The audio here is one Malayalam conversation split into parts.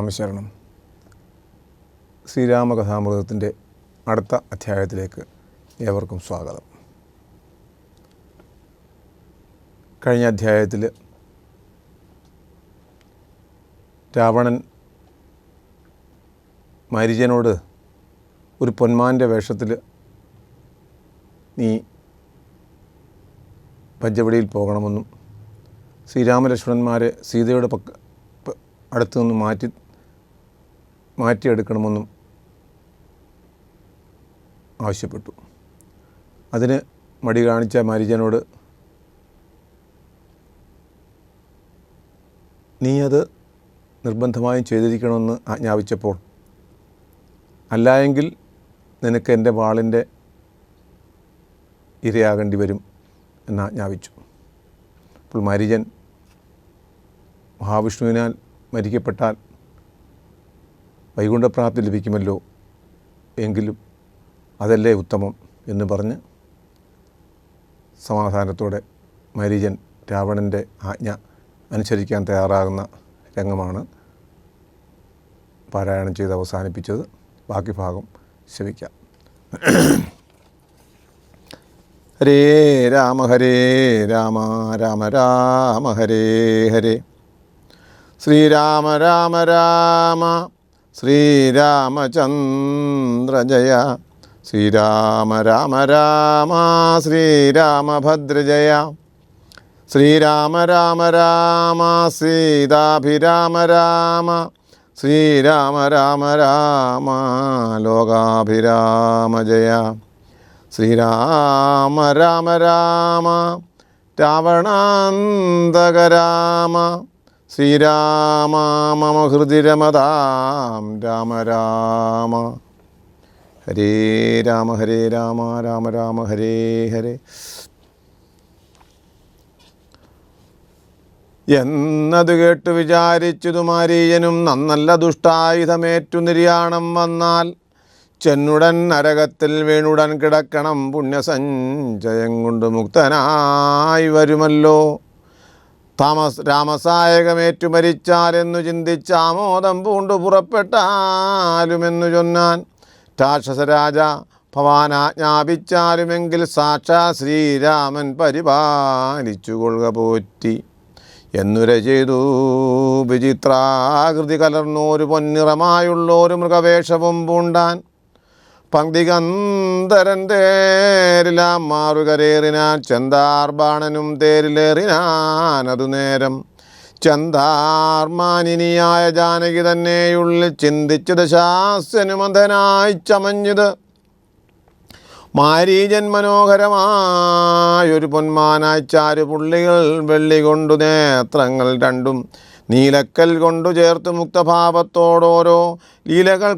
രാമശരണം. ശ്രീരാമകഥാമൃതത്തിൻ്റെ അടുത്ത അധ്യായത്തിലേക്ക് ഏവർക്കും സ്വാഗതം. കഴിഞ്ഞ അധ്യായത്തിൽ രാവണൻ മാരീചനോട് ഒരു പൊന്മാൻ്റെ വേഷത്തിൽ നീ പഞ്ചവടിയിൽ പോകണമെന്നും ശ്രീരാമലക്ഷ്മണന്മാരെ സീതയുടെ അടുത്തു നിന്ന് മാറ്റിയെടുക്കണമെന്നും ആവശ്യപ്പെട്ടു. അതിന് മടി കാണിച്ച മാരീചനോട് നീ അത് നിർബന്ധമായും ചെയ്തിരിക്കണമെന്ന് ആജ്ഞാപിച്ചപ്പോൾ അല്ലായെങ്കിൽ നിനക്ക് എൻ്റെ വാളിൻ്റെ ഇരയാകേണ്ടി വരും എന്ന് ആജ്ഞാപിച്ചു. അപ്പോൾ മാരീചൻ മഹാവിഷ്ണുവിനാൽ മരിക്കപ്പെട്ടാൽ വൈകുണ്ഠപ്രാപ്തി ലഭിക്കുമല്ലോ, എങ്കിലും അതല്ലേ ഉത്തമം എന്ന് പറഞ്ഞ് സമാധാനത്തോടെ മാരീചൻ രാവണൻ്റെ ആജ്ഞ അനുസരിക്കാൻ തയ്യാറാകുന്ന രംഗമാണ് പാരായണം ചെയ്ത് അവസാനിപ്പിച്ചത്. ബാക്കി ഭാഗം ശ്രവിക്കാം. ഹരേ രാമ ഹരേ രാമ രാമ രാമ ഹരേ ഹരേ. ശ്രീരാമ രാമ രാമ ശ്രീരാമചന്ദ്ര ജയ. ശ്രീരാമ രാമ രാമ ശ്രീരാമഭദ്ര ജയ. ശ്രീരാമ രാമ രാമ സീതാഭിരാമ രാമ. ശ്രീരാമ രാമ രാമ ലോകാഭിരാമ ജയ. ശ്രീരാമ രാമ രാമ രാവണാന്തക രാമ. ശ്രീരാമ മമ ഹൃദി രമതാം രാമ രാമ. ഹരേ രാമ ഹരേ രാമ രാമ രാമ ഹരേ ഹരേ. എന്നതു കേട്ടു വിചാരിച്ചതു മാരീചനും നന്നല്ല ദുഷ്ടായുധമേറ്റു നിര്യാണം വന്നാൽ ചെന്നുടൻ നരകത്തിൽ വീണുടൻ കിടക്കണം, പുണ്യസഞ്ചയം കൊണ്ട് മുക്തനായി വരുമല്ലോ. രാമസായകമേറ്റു മരിച്ചാലെന്നു ചിന്തിച്ച് ആമോദം പൂണ്ടു പുറപ്പെട്ടാലുമെന്നു ചൊന്നാൻ. രാക്ഷസരാജ ഭവാനാജ്ഞാപിച്ചാലുമെങ്കിൽ സാക്ഷാ ശ്രീരാമൻ പരിപാലിച്ചു കൊള്ളുക പോറ്റി എന്നുര ചെയ്തു. വിചിത്രാകൃതി കലർന്നോരു പൊന്നിറമായുള്ളൊരു മൃഗവേഷവും പൂണ്ടാൻ. പങ്ക്തികന്ധരൻ തേരിലാം മാറുകരേറിനാൻ. ചെന്താർബാണനും തേരിലേറിനാൻ അതു നേരം. ചെന്താർമാനിനിയായ ജാനകി തന്നെയുള്ളിൽ ചിന്തിച്ചത് ശാസ്യനുമന്ധനായി ചമഞ്ഞത്. മാരീചൻ മനോഹരമായൊരു പൊന്മാനായി ചാരുപുള്ളികൾ വെള്ളി കൊണ്ടു നേത്രങ്ങൾ രണ്ടും നീലക്കൽ കൊണ്ടു ചേർത്ത് മുക്തഭാവത്തോടോരോ ലീലകൾ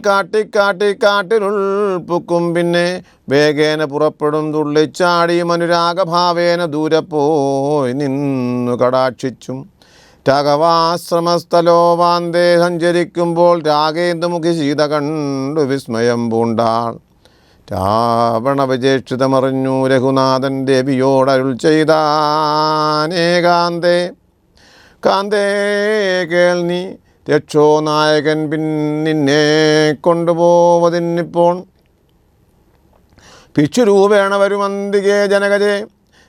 കാട്ടിലുൾപ്പുക്കും. പിന്നെ വേഗേന പുറപ്പെടും തുള്ളിച്ചാടി അനുരാഗഭാവേന ദൂരെ പോയി നിന്നു കടാക്ഷിച്ചും. രാഘവാശ്രമസ്ഥലോവാന്തേ സഞ്ചരിക്കുമ്പോൾ രാഗേന്ദുമുഖി സീത കണ്ടു വിസ്മയം പൂണ്ടാൾ. രാവണ വിജേക്ഷിതമറിഞ്ഞു രഘുനാഥൻ ദേവിയോടരുൾ ചെയ്താനേകാന്തേ. കാന്തേ കേൾ നീ, രക്ഷോ നായകൻ നിന്നെ കൊണ്ടുപോവതിന്നിപ്പോൾ. ഭിക്ഷുരൂപേണ വരുമന്തികേ ജനകജേ.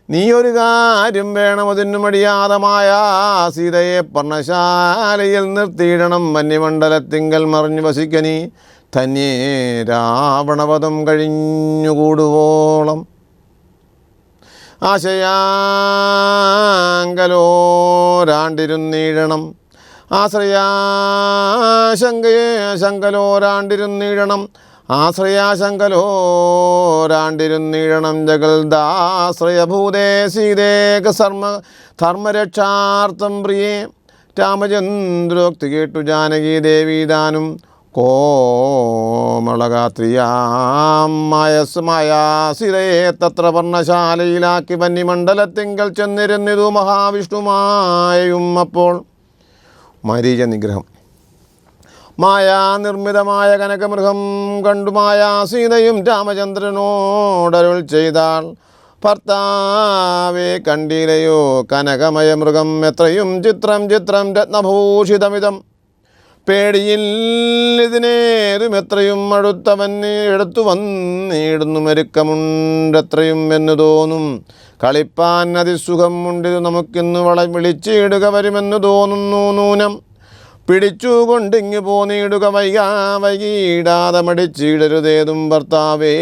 നീ ഒരു കാര്യം വേണമതിനു മടിയാതമായ സീതയെ പർണശാലയിൽ നിർത്തിയിടണം. വന്യമണ്ഡലത്തിങ്കൽ മറിഞ്ഞു വസിക്കനീ ധന്യേ രാവണവധം കഴിഞ്ഞുകൂടുവോളം. ആശയാങ്കലോരാണ്ടിരുന്നീഴണം. ശങ്കലോരാണ്ടിരുന്നീഴണം. ആശ്രയാശങ്കലോരാണ്ടിരുന്നീഴണം. ജഗൽദാശ്രയഭൂതേ സീതേക ധർമ്മരക്ഷാർത്ഥം പ്രിയേ. രാമചന്ദ്രോക്തി കേട്ടു ജാനകി ദേവീദാനും. കോമളഗാത്രിയാം മായാസിരയെ തത്ര പർണശാലയിലാക്കി വന്യമണ്ഡലത്തിങ്കൽ ചെന്നിരുന്നിതു മഹാവിഷ്ണുമായയും. അപ്പോൾ മാരീച നിഗ്രഹം. മായാനിർമ്മിതമായ കനകമൃഗം കണ്ടു മായാസീതയും രാമചന്ദ്രനോടരുൾ ചെയ്താൾ. ഭർത്താവേ കണ്ടിലയോ കനകമയ മൃഗം എത്രയും ചിത്രം ചിത്രം രത്നഭൂഷിതമിതം. പേടിയിൽ ഇതിനേതും എത്രയും അടുത്തവൻ എടുത്തു വന്നിടുന്നു മെരുക്കമുണ്ടെത്രയും എന്ന് തോന്നും. കളിപ്പാൻ അതിസുഖം ഉണ്ടിത് നമുക്കിന്ന് വിളിച്ചിടുക വരുമെന്ന് തോന്നുന്നു നൂനം. പിടിച്ചുകൊണ്ടിങ്ങ് പോന്നിടുക വൈകിടാതെ മടിച്ചിടരുതേതും ഭർത്താവേ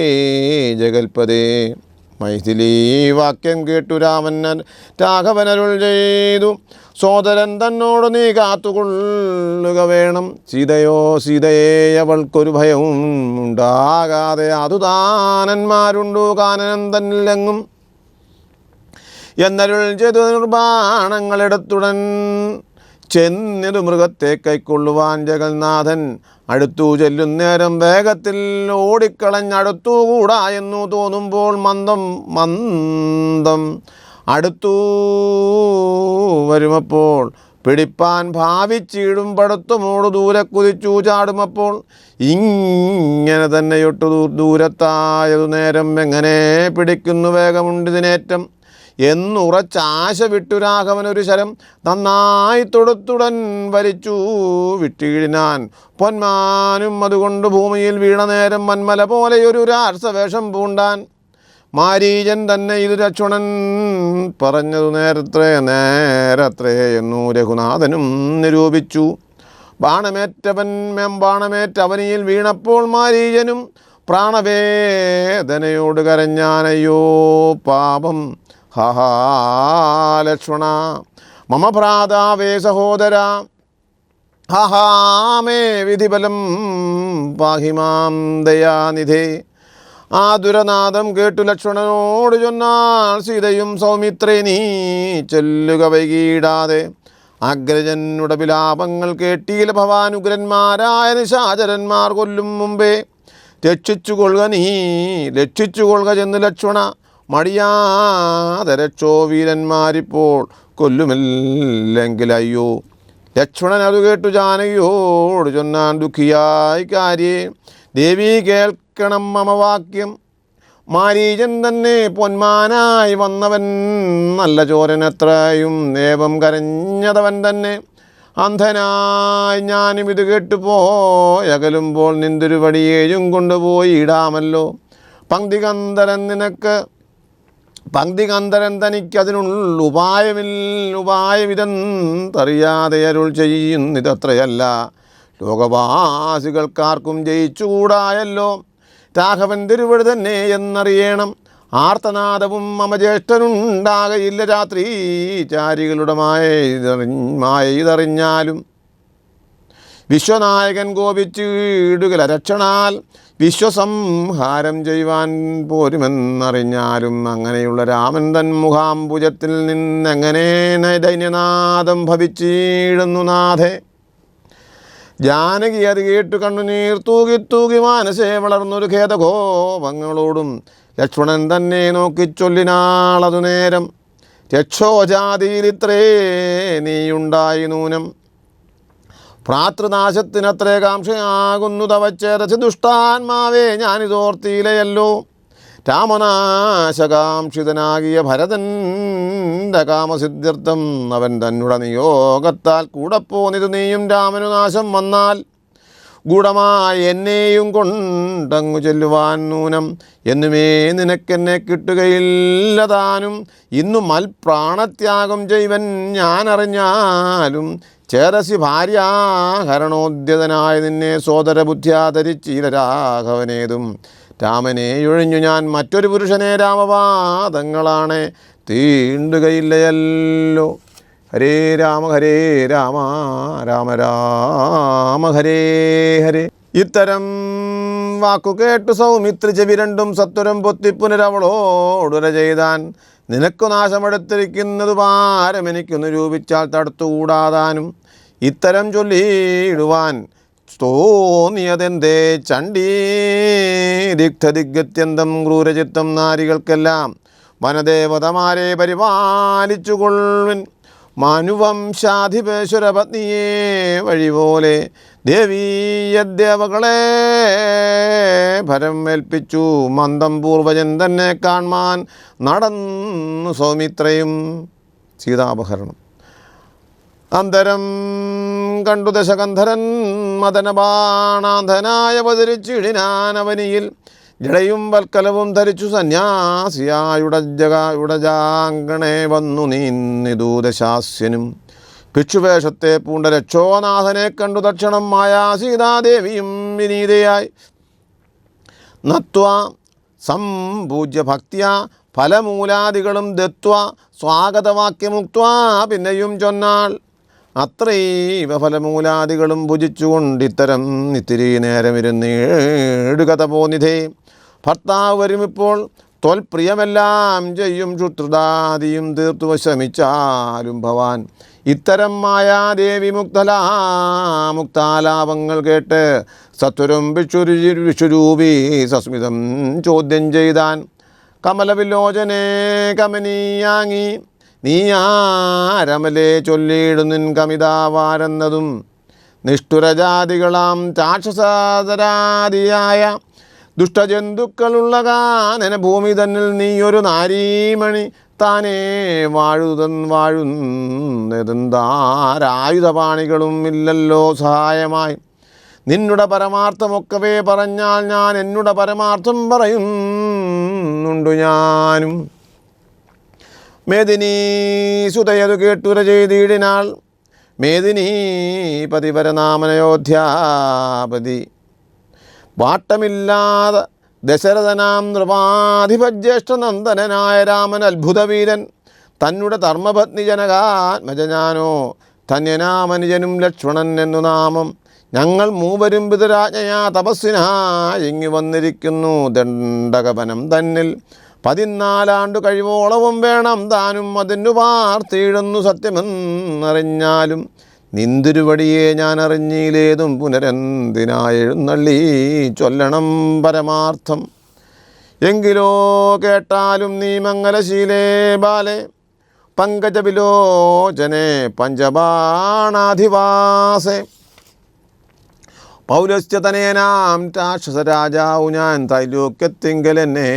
ജഗൽപതേ. മൈഥിലീ വാക്യം കേട്ടു രാഘവനരുൾ ചെയ്തു, സോദരൻ തന്നോട് നീ കാത്തുകൊള്ളുക വേണം. സീതയെ അവൾക്കൊരു ഭയവും ഉണ്ടാകാതെ അതുതാനന്മാരുണ്ടു കാനനം തന്നിലെങ്ങും എന്നരുൾ ചെയ്തു. നിർബാണങ്ങളെടുത്തുടൻ ചെന്നിതു മൃഗത്തെ കൈക്കൊള്ളുവാൻ ജഗന്നാഥൻ അടുത്തു ചെല്ലുന്നേരം വേഗത്തിൽ ഓടിക്കളഞ്ഞടുത്തുകൂടാ എന്നു തോന്നുമ്പോൾ മന്ദം അടുത്തു വരുമപ്പോൾ പിടിപ്പാൻ ഭാവിച്ചിടും പടുത്തുമോട് ദൂരെ കുതിച്ചു ചാടുമപ്പോൾ. ഇങ്ങനെ തന്നെയൊട്ടു ദൂരത്തായതു നേരം എങ്ങനെ പിടിക്കുന്നു വേഗമുണ്ടിതിനേറ്റം എന്നുറച്ചാശ വിട്ടു രാഘവനൊരു ശരം നന്നായി തൊടുത്തുടൻ വലിച്ചു വിട്ടിഴിനാൻ. പൊന്മാനും അതുകൊണ്ട് ഭൂമിയിൽ വീണ നേരം മന്മല പോലെയൊരു രാസവേഷം പൂണ്ടാൻ. മാരീചൻ തന്നെ ഇത് ലക്ഷ്മണൻ പറഞ്ഞതു നേരത്രേ എന്നു രഘുനാഥനും നിരൂപിച്ചു. ബാണമേറ്റവനിയിൽ വീണപ്പോൾ മാരീചനും പ്രാണവേദനയോട് കരഞ്ഞാനയ്യോ പാപം ഹാ ലക്ഷ്മണ മമ ഭ്രാതാവേ സഹോദര ഹാമേ വിധിബലം പാഹിമാം ദയാനിധേ. ആ ദുരനാദം കേട്ടു ലക്ഷ്മണനോട് ചൊന്നാൾ സീതയും സൗമിത്രേ നീ ചൊല്ലുക വൈകിടാതെ. അഗ്രജനുടെ വിലാപങ്ങൾ കേട്ടീല ഭവാനുഗ്രന്മാരായ നിശാചരന്മാർ കൊല്ലും മുമ്പേ. രക്ഷിച്ചുകൊള്ളുക ചെന്ന് ലക്ഷ്മണ മടിയാതെ രക്ഷോ വീരന്മാരിപ്പോൾ കൊല്ലുമില്ലെങ്കിൽ അയ്യോ. ലക്ഷ്മണൻ അത് കേട്ടു ജാനകിയോട് ചൊന്നാൻ ദുഃഖിയായി കാര്യേ. ദേവി കേൾക്കണം മമ വാക്യം. മാരീചൻ തന്നെ പൊന്മാനായി വന്നവൻ നല്ല ചോരനെത്രയും നേവം കരഞ്ഞതവൻ തന്നെ. അന്ധനായി ഞാനും ഇത് കേട്ടുപോയകലുമ്പോൾ നിന്തൊരു വടിയേഴും കൊണ്ടുപോയി ഇടാമല്ലോ. പങ്ക്തികന്ധരൻ തനിക്കതിനുള്ള ഉപായമിതെന്നറിയാതെ അരുൾ ചെയ്യുന്നിതത്രയല്ല. ലോകവാസികൾക്കാർക്കും ജയിച്ചുകൂടായല്ലോ. രാഘവൻ തിരുവടി തന്നെ എന്നറിയണം. ആർത്തനാദവും മമ ജ്യേഷ്ഠനുണ്ടാകയില്ല രാത്രി ചാരികളുടെ മായയിതറിഞ്ഞാലും. വിശ്വനായകൻ കോപിച്ചിടുകല രക്ഷണാൽ വിശ്വസംഹാരം ചെയ്യുവാൻ പോരുമെന്നറിഞ്ഞാലും. അങ്ങനെയുള്ള രാമൻ തൻ മുഖാംബുജത്തിൽ നിന്നെങ്ങനെ ദൈന്യനാദം ഭവിച്ചിടുന്നു നാഥേ. ജാനകി അത് കേട്ടു കണ്ണുനീർ തൂകി മാനസേ വളർന്നൊരു ഖേദകോപങ്ങളോടും ലക്ഷ്മണൻ തന്നെ നോക്കിച്ചൊല്ലിനാളതു നേരം. രക്ഷോജാതിയിലിത്രേ നീയുണ്ടായി നൂനം. ഭ്രാതൃനാശത്തിനത്രേ കാംക്ഷയാകുന്നു തവച്ചേതസി ദുഷ്ടാത്മാവേ ഞാനിതോർത്തിയിലയല്ലോ. രാമനാശകാംക്ഷിതനാകിയ ഭരതൻ്റെ കാമസിദ്ധ്യർത്ഥം അവൻ തന്നുടെ നിയോഗത്താൽ കൂടെ പോന്നിതു നീയും രാമനു നാശം വന്നാൽ. ഗൂഢമായി എന്നെയും കൊണ്ടങ്ങു ചെല്ലുവാൻ നൂനം എന്നുമേ നിനക്കെന്നെ കിട്ടുകയില്ലതാനും. ഇന്നു മൽപ്രാണത്യാഗം ചെയ്വൻ ഞാനറിഞ്ഞാലും. ചേതസി ഭാര്യാഹരണോദ്യതനായ നിന്നെ സോദരബുദ്ധ്യാധരിച്ചീല രാഘവനേതും. രാമനെ ഒഴിഞ്ഞു ഞാൻ മറ്റൊരു പുരുഷനെ രാമവാദങ്ങളാണ് തീണ്ടുകയില്ലയല്ലോ. ഹരേ രാമ രാമ രാമ ഹരേ ഹരേ. ഇത്തരം വാക്കു കേട്ടു സൗമിത്രി ചെവി രണ്ടും സത്വരം പൊത്തി പുനരവളോടുര ചെയ്താൻ. നിനക്കു നാശമെടുത്തിരിക്കുന്നതു ഭാരമെനിക്കു നിരൂപിച്ചാൽ തടുത്തുകൂടാതാനും. ഇത്തരം ചൊല്ലിയിടുവാൻ തോന്നിയതെന്തേ ചണ്ഡീ ദിഗ്ധദിഗത്യന്തം ക്രൂരചിത്തം നാരികൾക്കെല്ലാം. വനദേവതമാരെ പരിപാലിച്ചുകൊള്ളുവിൻ. മനുവംശാധിപേശ്വരപത്നിയെ വഴിപോലെ ദേവീയദേവകളെ ഭരം ഏൽപ്പിച്ചു. മന്ദം പൂർവജൻ തന്നെ കാൺമാൻ നടന്നു സൗമിത്രയും. സീതാപഹരണം. അന്തരം കണ്ടു ദശകന്ധരൻ മദനബാണാന്ധനായ അവതരിച്ചിടിനാൻ അവനിയിൽ ജടയും വൽക്കലവും ധരിച്ചു സന്യാസിയായുടജാങ്കണേ വന്നു നീന്നിതു ദശാസ്യനും ഭിക്ഷുവേഷത്തെ പൂണ്ട രക്ഷോനാഥനെ കണ്ടു തക്ഷണം മായാ സീതാദേവിയും വിനീതയായി നത്വ സംപൂജ്യ ഭക്തിയ ഫലമൂലാദികളും ദത്വ സ്വാഗതവാക്യമുക്ത പിന്നെയും ചൊന്നാൾ അത്രൈവ ഫലമൂലാദികളും ഭുജിച്ചുകൊണ്ടിത്തരം ഇത്തിരി നേരമിരുന്നേടുകഥ പോന്നിധേ ഭർത്താവ് വരുമിപ്പോൾ ത്വൽപ്രിയമെല്ലാം ചെയ്യും ശുശ്രുതാദിയും തീർത്തു വശമിച്ചാലും ഭവാൻ ഇത്തരം മായാദേവി മുക്താലാപങ്ങൾ കേട്ട് സത്വരം വിഷുരൂപി സസ്മിതം ചോദ്യം ചെയ്താൻ കമലവിലോചനെ കമനീയാങ്ങി നീയാരമലെ ചൊല്ലിയിടുന്നിൻ കമിതാവാരെന്നതും നിഷ്ഠുരജാതികളാം രാക്ഷസാദരാദിയായ ദുഷ്ടജന്തുക്കളുള്ള കാനന ഭൂമി തന്നിൽ നീയൊരു നാരീമണി താനേ വാഴുന്നതെന്താരായുധപാണികളും ഇല്ലല്ലോ സഹായമായി നിന്നുടെ പരമാർത്ഥമൊക്കവേ പറഞ്ഞാൽ ഞാൻ എന്നുടെ പരമാർത്ഥം പറയുന്നുണ്ടു ഞാനും മേദിനി സുതയതു കേട്ടുര ചെയ്തിടിനാൾ മേദിനി പതിപരനാമനയോധ്യാപതി വാട്ടമില്ലാതെ ദശരഥനാം നൃപാധിപജ്യേഷ്ഠനന്ദനായ രാമൻ അത്ഭുതവീരൻ തന്നെ ധർമ്മപത്നി ജനകാത്മജാനോ ധന്യനാമനുജനും ലക്ഷ്മണൻ എന്നു നാമം ഞങ്ങൾ മൂവരും പിതരാജ്ഞയാ തപസ്സിനായി ഇങ്ങി വന്നിരിക്കുന്നു ദണ്ഡകവനം തന്നിൽ 14 കഴിവോളവും വേണം താനും അതിനു പാർത്തിയിടുന്നു സത്യമെന്നറിഞ്ഞാലും നിന്തിരുവടിയെ ഞാൻ അറിഞ്ഞിലേതും പുനരെന്തിനായെഴുന്നള്ളി ചൊല്ലണം പരമാർത്ഥം എങ്കിലോ കേട്ടാലും നീ മംഗലശീലേ ബാലെ പങ്കജവിലോചനെ പഞ്ചബാണാധിവാസേ പൗലസ്ത്യതനേനാം രാക്ഷസരാജാവു ഞാൻ തൈലോക്യത്തിങ്കലെന്നെ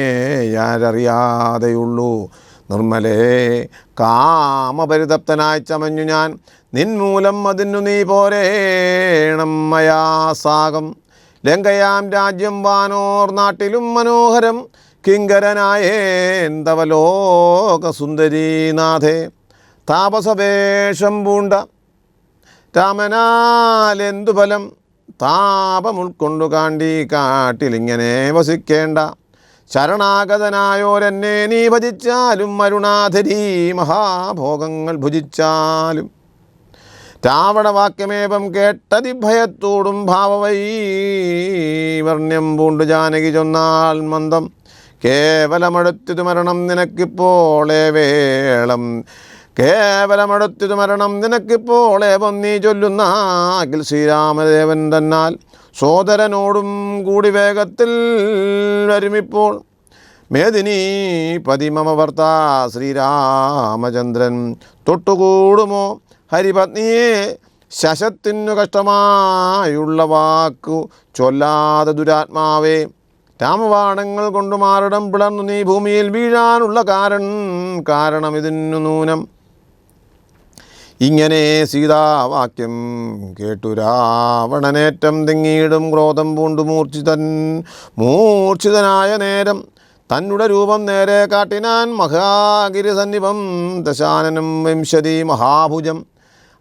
ആരറിയാതെയുള്ളൂ നിർമ്മലേ കാമപരിതപ്തനായി ചമഞ്ഞു ഞാൻ നിൻമൂലം അതിനു നീ പോരേണം മയാസാകം ലങ്കയാം രാജ്യം വാനോർ നാട്ടിലും മനോഹരം കിങ്കരനായേന്തവലോകസുന്ദരീനാഥേ താപസവേഷം പൂണ്ട രാമനാലെന്തു ഫലം താപമുൾക്കൊണ്ടു കാണ്ടി കാട്ടിലിങ്ങനെ വസിക്കേണ്ട ശരണാഗതനായോരെന്നെ നീ ഭജിച്ചാലും അരുണാധരീ മഹാഭോഗങ്ങൾ ഭുജിച്ചാലും രാവണവാക്യമേവം കേട്ടതിഭയത്തോടും ഭാവവൈവർണ്യം പൂണ്ടു ജാനകി ചൊന്നാൽ മന്ദം കേവലമടുത്തിതു മരണം നിനക്കിപ്പോളേ വേളം കേവലമടുത്തിതു മരണം നിനക്കിപ്പോളേവം നീ ചൊല്ലുന്നാകിൽ ശ്രീരാമദേവൻ തന്നാൽ സോദരനോടും കൂടി വേഗത്തിൽ വരുമിപ്പോൾ മേദിനി പതിമമ ഭർത്താ ശ്രീരാമചന്ദ്രൻ തൊട്ടുകൂടുമോ ഹരിപത്നിയെ ശശത്തിനു കഷ്ടമായുള്ള വാക്കു ചൊല്ലാതെ ദുരാത്മാവേ രാമബാണങ്ങൾ കൊണ്ട് മാറിടം പിളർന്നു നീ ഭൂമിയിൽ വീഴാനുള്ള കാരണം ഇതിനു നൂനം ഇങ്ങനെ സീതാവാക്യം കേട്ടു രാവണനേറ്റം തിങ്ങിയിടും ക്രോധം പൂണ്ടു മൂർച്ഛിതനായ നേരം തന്നെ രൂപം നേരെ കാട്ടിനാൻ മഹാഗിരി സന്നിപം ദശാനനം വിംശതി മഹാഭുജം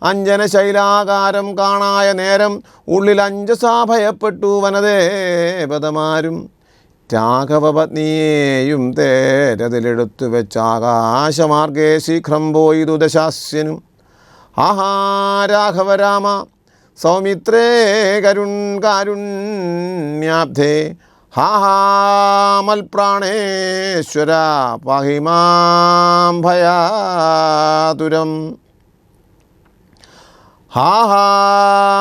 അഞ്ജനശൈലാകാരം കാണായ നേരം ഉള്ളിൽ അഞ്ജസാ ഭയപ്പെട്ടു വനദേവതമാരും രാഘവപത്നിയെയും തേരതിലെടുത്തു വെച്ചാകാശമാർഗേ ശീഘ്രം പോയിതു ദശാസ്യനും ആഹാ രാഘവരാമ സൗമിത്രേ കാരുണ്യാബ്ധേ ഹാഹാമൽപ്രാണേശ്വര പാഹി മാം ഭയാതുരം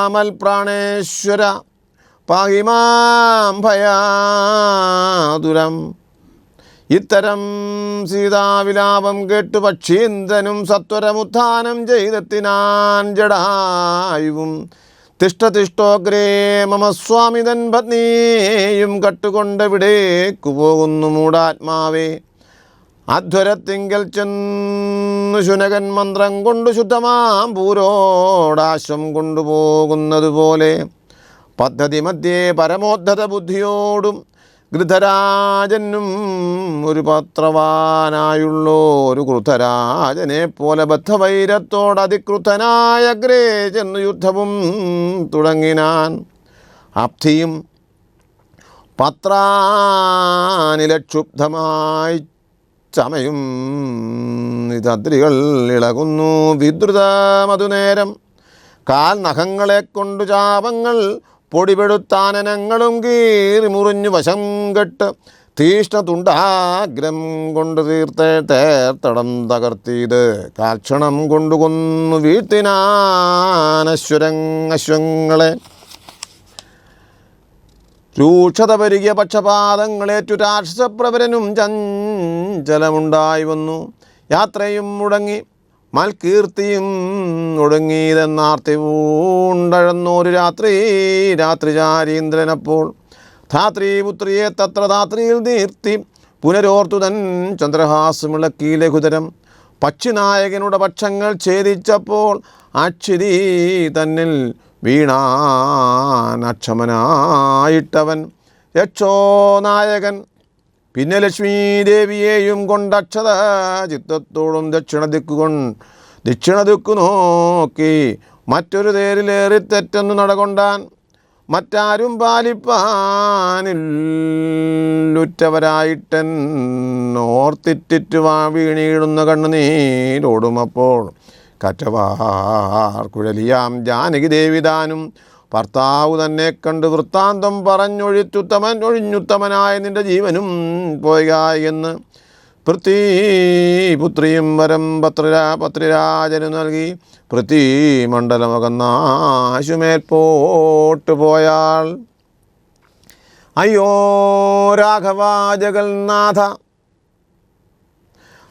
ഹാഹാമൽപ്രാണേശ്വര പാഹി മാം ഭയാതുരം ഇത്തരം സീതാവിലാപം കേട്ടു പക്ഷീന്ദ്രനും സത്വരമുത്ഥാനം ചെയ്തെത്തിനാൻ ജടായുവും തിഷ്ടോഗ്രേ മമ സ്വാമിതൻ പത്നിയെയും കട്ടുകൊണ്ടെവിടേക്കു പോകുന്നു മൂടാത്മാവേ അധ്വരത്തിങ്കൽ ചെന്നു ശുനകൻ മന്ത്രം കൊണ്ടു ശുദ്ധമാം പൂരോടാശ്വം കൊണ്ടുപോകുന്നത് പോലെ പദ്ധതി മധ്യേ പരമോദ്ധത ബുദ്ധിയോടും ഗൃധരാജനും ഒരു പത്രവാനായുള്ളൊരു ക്രുധരാജനെ പോലെ ബദ്ധവൈരത്തോടതിക്രുദ്ധനായ അഗ്രേ ചെന്നു യുദ്ധവും തുടങ്ങിനാൻ. അബ്ധിയും പത്രാനിലക്ഷുബ്ധമായി ചമയും നിതദ്രികൾ ഇളകുന്നു വിദ്രുതമതുനേരം. കാൽ നഖങ്ങളെ കൊണ്ടു ചാപങ്ങൾ പൊടിപെടുത്താനനങ്ങളും കീറി മുറിഞ്ഞു വശം കെട്ട് തീഷ്ണ തുണ്ടാഗ്രം കൊണ്ട് തേർത്തടം തകർത്തിയത് കാൽക്ഷണം കൊണ്ടു കൊന്നു വീഴ്ത്തിനാനശ്വരങ്ങളെ. രൂക്ഷത പെരുകിയ പക്ഷപാതങ്ങളേറ്റു രാക്ഷസപ്രവരനും ചഞ്ചലമുണ്ടായി വന്നു. യാത്രയും മുടങ്ങി മൽകീർത്തിയും ഒടുങ്ങിയതെന്നാർത്തി പൂണ്ടഴന്നൊരു രാത്രിചാരീന്ദ്രനപ്പോൾ ധാത്രീപുത്രിയെ തത്ര ധാത്രിയിൽ നീർത്തി പുനരോർത്തു തൻ ചന്ദ്രഹാസമിളക്കി ലഘുതരം. പക്ഷിനായകനുടെ പക്ഷങ്ങൾ ഛേദിച്ചപ്പോൾ അക്ഷിതി തന്നിൽ വീണാനക്ഷമനായിട്ടവൻ യക്ഷോനായകൻ. പിന്നെ ലക്ഷ്മീദേവിയെയും കൊണ്ടക്ഷത ചിത്തത്തോടും ദക്ഷിണ ദിക്കു നോക്കി മറ്റൊരു തേരിലേറി തെറ്റെന്നു നടകൊണ്ടാൻ. മറ്റാരും പാലിപ്പാനില്ലുറ്റവരായിട്ടൻ ഓർത്തിറ്റിറ്റു വീണിടുന്ന കണ്ണുനീരോടുമപ്പോൾ കറ്റവാർ കുഴലിയാം ജാനകി ദേവിതാനും ഭർത്താവ് തന്നെ കണ്ട് വൃത്താന്തം ഒഴിഞ്ഞുത്തമനായ നിന്റെ ജീവനും പോയ എന്ന് പൃഥ്വീപുത്രിയും വരം പത്രിരാജനു നൽകി പൃഥ്വീമണ്ഡലമകന്നാശുമേൽപോട്ട് പോയാൾ. അയ്യോ രാഘവാ ജഗന്നാഥ,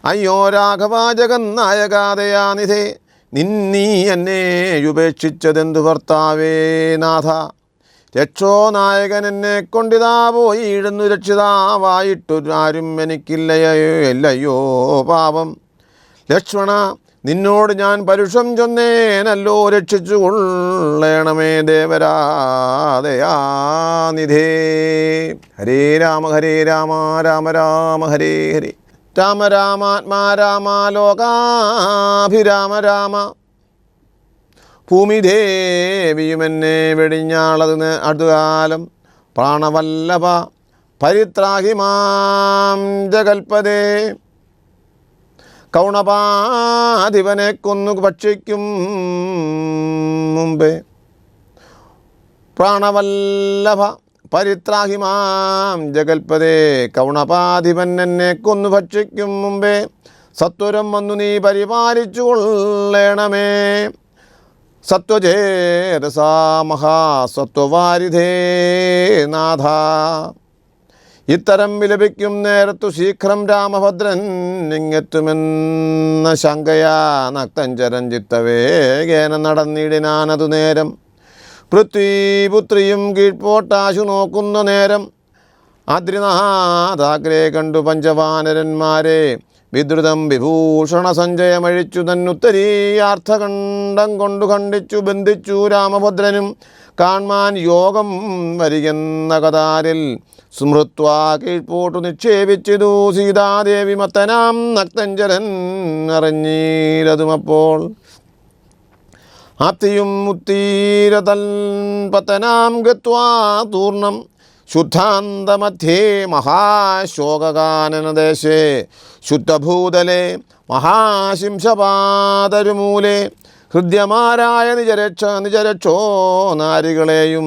അയ്യോ രാഘവാ ജഗന്നായകാദയാനിധേ, നിന്നീ എന്നെ ഉപേക്ഷിച്ചതെന്തു ഭർത്താവേ നാഥ. രക്ഷോനായകൻ എന്നെ കൊണ്ടിതാ പോയിടുന്നു രക്ഷിതാവായിട്ടു ആരും എനിക്കില്ലയോ പാപം. ലക്ഷ്മണ, നിന്നോട് ഞാൻ പരുഷം ചൊന്നേനല്ലോ, രക്ഷിച്ചു കൊള്ളേണമേ ദേവരാധയാനിധേ. ഹരേ രാമ രാമ രാമ ഹരേ ഹരേ. രാമ രാമാത്മാ രാമ ലോകാഭിരാമ രാമ. ഭൂമിദേവിയുമെന്നെ വെടിഞ്ഞാളതിന് അടുകാലം പ്രാണവല്ലഭ പരിത്രാഹി മാം ജഗൽപദേ. കൗണപാധിപനെ കൊന്നു ഭക്ഷിക്കും മുമ്പേ പ്രാണവല്ലഭ പരിത്രാഹി മാം ജഗൽപദേ. കൗണപാധിപൻ എന്നെ കൊന്നു ഭക്ഷിക്കും മുമ്പേ സത്വരം വന്നു നീ പരിപാലിച്ചു കൊള്ളേണമേ. സത്വചേതസാ മഹാസത്വവാരിധേ നാഥ. ഇത്തരം വിലപിക്കും നേരത്തു ശീഘ്രം രാമഭദ്രൻ ഇങ്ങെത്തുമെന്ന ശങ്കയാ നക്തഞ്ചരം ചിത്തവേഗേന നടന്നിടിനാനതു നേരം. പൃഥ്വീപുത്രിയും കീഴ്പോട്ടാശു നോക്കുന്ന നേരം അദ്രിനാഥാഗ്രേ കണ്ടു പഞ്ചവാനരന്മാരെ വിദ്രുതം വിഭൂഷണ സഞ്ജയമഴിച്ചു തന്നുത്തരീയാർത്ഥഖണ്ഡം കൊണ്ടു ഖണ്ഡിച്ചു ബന്ധിച്ചു രാമഭദ്രനും. കാൺമാൻ യോഗം വരികെന്ന കതാരിൽ സ്മൃത്വാ കീഴ്പോട്ടു നിക്ഷേപിച്ചിതു സീതാദേവി മത്തനാം നക്തഞ്ചരൻ അറിഞ്ഞീരതുമപ്പോൾ. ആപ്തിയും ഉത്തീരതൽ പതനാം ഗത്വാ തൂർണം ശുദ്ധാന്തമധ്യേ മഹാശോകാനനദേശേ ശുദ്ധഭൂതലേ മഹാശിംശപാതരുമൂലേ. ഹൃദ്യമാരായ നിജരക്ഷോ നാരികളെയും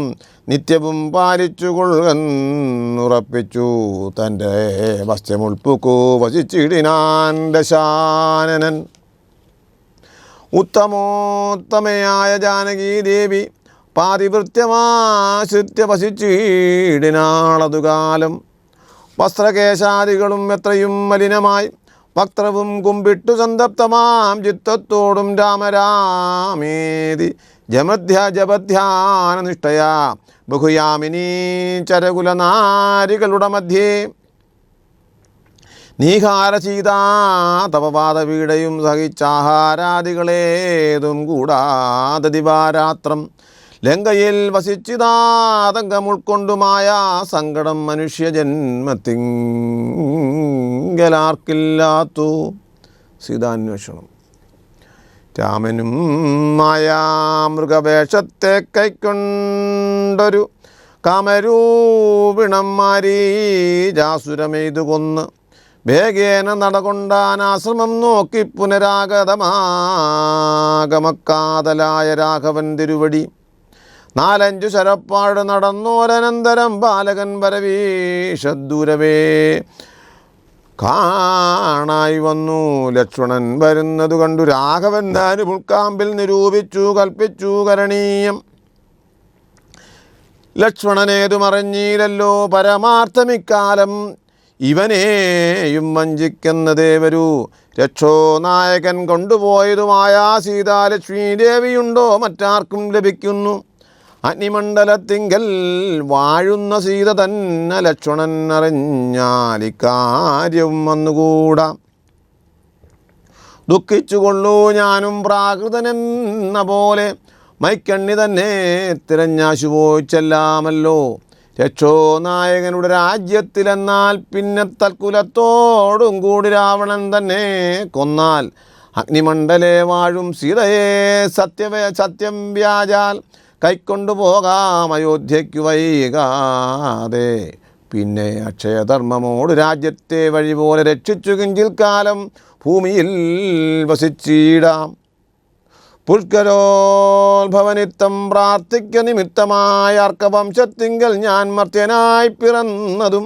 നിത്യവും പാലിച്ചു കൊള്ളുറപ്പിച്ചു തൻ്റെ വസ്ത്രമുൾപ്പുക്കു വസിച്ചിടിനാൻ ദശാനനൻ. ഉത്തമോത്തമയായ ജാനകീദേവി പാതിവൃത്യമാശ്രിത്യ വസിച്ചിടിനാളതുകാലം. വസ്ത്രകേശാദികളും എത്രയും മലിനമായി വക്ത്രവും കുമ്പിട്ടു സന്തപ്തമാം ചിത്തത്തോടും രാമരാമേതി ജപധ്യാനനിഷ്ഠയാ ബഹുയാമിനീ ചരകുലനാരികളുടെ മധ്യേ നീഹാരചീതാ തപപാദപീഡയും സഹിച്ചാഹാരാദികളേതും കൂടാതെ ദിവാരാത്രം ലങ്കയിൽ വസിച്ചിതാതങ്കം ഉൾക്കൊണ്ടുമായ സങ്കടം മനുഷ്യജന്മത്തിങ്കലാർക്കില്ലാത്തു. സീതാന്വേഷണം. രാമനും മായാമൃഗവേഷത്തെ കൈക്കൊണ്ടൊരു കാമരൂപിണം മാരീജാസുരമെയ്തു കൊന്ന് വേഗേന നടകൊണ്ടാൻ ആശ്രമം നോക്കി പുനരാഗതമാകമക്കാതലായ രാഘവൻ തിരുവടി 4-5 ശരപ്പാട് നടന്നോരനന്തരം ബാലകൻ വരവീഷദ്ദൂരവേ കാണായി വന്നു. ലക്ഷ്മണൻ വരുന്നതു കണ്ടു രാഘവൻ ദാരുപുൽക്കാമ്പിൽ നിരൂപിച്ചു കൽപ്പിച്ചു കരണീയം. ലക്ഷ്മണനേതുമറിഞ്ഞീരല്ലോ പരമാർത്ഥമിക്കാലം ഇവനെയും വഞ്ചിക്കുന്നതേ വരൂ. രക്ഷോ നായകൻ കൊണ്ടുപോയതുമായ സീതാലക്ഷ്മി ദേവിയുണ്ടോ മറ്റാർക്കും ലഭിക്കുന്നു. അഗ്നിമണ്ഡലത്തിങ്കൽ വാഴുന്ന സീത തന്നെ ലക്ഷ്മണൻ അറിഞ്ഞാൽ ഇക്കാര്യവും വന്നുകൂടാം. ദുഃഖിച്ചുകൊള്ളൂ ഞാനും പ്രാകൃതനെന്ന പോലെ മൈക്കണ്ണി തന്നെ തിരഞ്ഞാശുപോയിച്ചെല്ലാമല്ലോ. രക്ഷോ നായകനുടെ രാജ്യത്തിലെന്നാൽ പിന്നെ തൽക്കുലത്തോടും കൂടി രാവണൻ തന്നെ കൊന്നാൽ അഗ്നിമണ്ഡലേ വാഴും സീതയെ സത്യം വ്യാജാൽ കൈക്കൊണ്ടുപോകാം അയോധ്യയ്ക്കു വൈകാതെ. പിന്നെ അക്ഷയധർമ്മമോട് രാജ്യത്തെ വഴി പോലെ രക്ഷിച്ചു കിഞ്ചിൽ കാലം ഭൂമിയിൽ വസിച്ചിടാം. പുഷ്കരോത്ഭവനിത്തം പ്രാർത്ഥിക്ക നിമിത്തമായ അർക്കവംശത്തിങ്കൽ ഞാൻ മർത്യനായി പിറന്നതും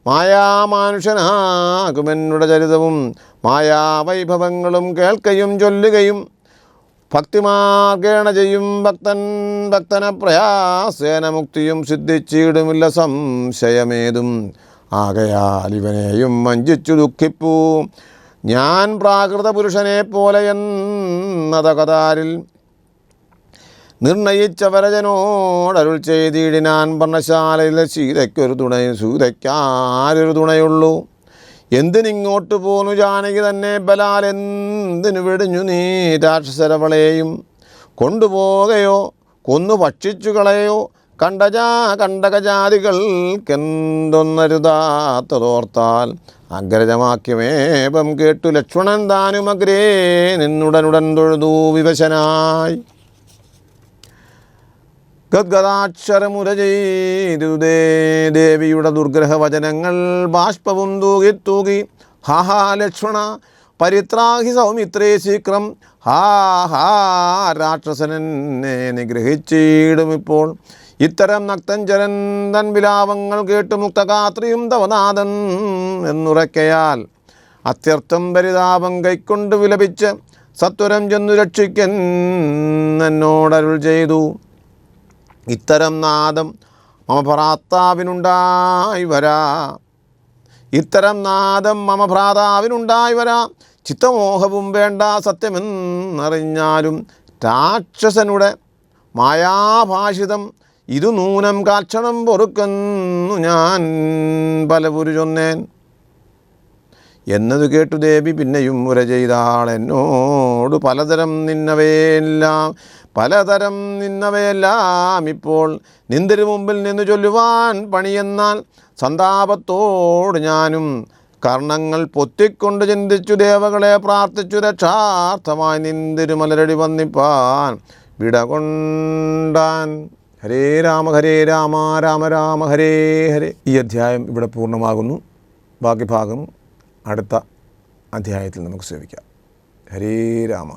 മായാമാനുഷനാകുമെന്നുടെ ചരിതവും മായാവൈഭവങ്ങളും കേൾക്കയും ചൊല്ലുകയും ഭക്തിമാർഗേണ ചെയ്യും ഭക്തന പ്രയാസേന മുക്തിയും സിദ്ധിച്ചിടുമില്ല സംശയമേതും. ആകയാൽ ഇവനെയും വഞ്ചിച്ചു ദുഃഖിപ്പൂ ഞാൻ പ്രാകൃത പുരുഷനെ പോലെ എന്നതകതാരിൽ നിർണയിച്ച വരജനോടരുൾ ചെയ്തിടിനാൻ. പർണശാലയിലെ സീതയ്ക്കാരൊരു തുണയുള്ളൂ. എന്തിനിങ്ങോട്ട് പോന്നു ജാനകി തന്നെ ബലാൽ എന്തിനു വെടിഞ്ഞു നീ രാക്ഷസരവളെയും കൊണ്ടുപോകയോ കൊന്നു ഭക്ഷിച്ചു കളയോ. കണ്ടകജാതികൾക്കെന്തൊന്നരുതാത്തതോർത്താൽ അഗ്രജമാക്യമേപം കേട്ടു ലക്ഷ്മണൻ താനും അഗ്രേ നിന്നുടനുടൻ തൊഴുതു വിവശനായി. ഗദ്ഗദാക്ഷരമുര ചെയ്തു ദേവിയുടെ ദുർഗ്രഹവചനങ്ങൾ ബാഷ്പവും തൂകി തൂകി. ഹാ ലക്ഷ്മണ പരിത്രാഹി സൗമിത്രേ ശീക്രം. ഹാ രാക്ഷസനെന്നെ നിഗ്രഹിച്ചിടുമിപ്പോൾ. ഇത്തരം നക്തഞ്ചരൻ തൻ വിലാപങ്ങൾ കേട്ട് മുക്തഗാത്രിയും തവനാഥൻ എന്നുറയ്ക്കയാൽ അത്യർത്ഥം പരിതാപം കൈക്കൊണ്ട് വിലപിച്ച് സത്വരം ചെന്നു രക്ഷിക്കൻ എന്നോടരുൾ ചെയ്തു. ഇത്തരം നാദം മമ ഭ്രാതാവിനുണ്ടായി വരാ. ചിത്തമോഹവും വേണ്ട സത്യമെന്നറിഞ്ഞാലും രാക്ഷസനുടെ മായാഭാഷിതം ഇതു നൂനം കാക്ഷണം പൊറുക്കുന്നു ഞാൻ പലപുരു ചൊന്നേൻ. എന്നതു കേട്ടു ദേവി പിന്നെയും മുര ചെയ്താൾ. എന്നോട് പലതരം നിന്നവയെല്ലാം ഇപ്പോൾ നിന്തിരു മുമ്പിൽ നിന്ന് ചൊല്ലുവാൻ പണിയെന്നാൽ സന്താപത്തോട് ഞാനും കർണങ്ങൾ പൊത്തിക്കൊണ്ട് ചിന്തിച്ചു ദേവകളെ പ്രാർത്ഥിച്ചു രക്ഷാർത്ഥമായി നിന്തിരു മലരടി വന്നിപ്പാൻ വിടകൊണ്ടാൻ. ഹരേ രാമ രാമ രാമ ഹരേ ഹരേ. ഈ അധ്യായം ഇവിടെ പൂർണ്ണമാകുന്നു. ബാക്കി ഭാഗം അടുത്ത അധ്യായത്തിൽ നമുക്ക് സേവിക്കാം. ഹരേ രാമ.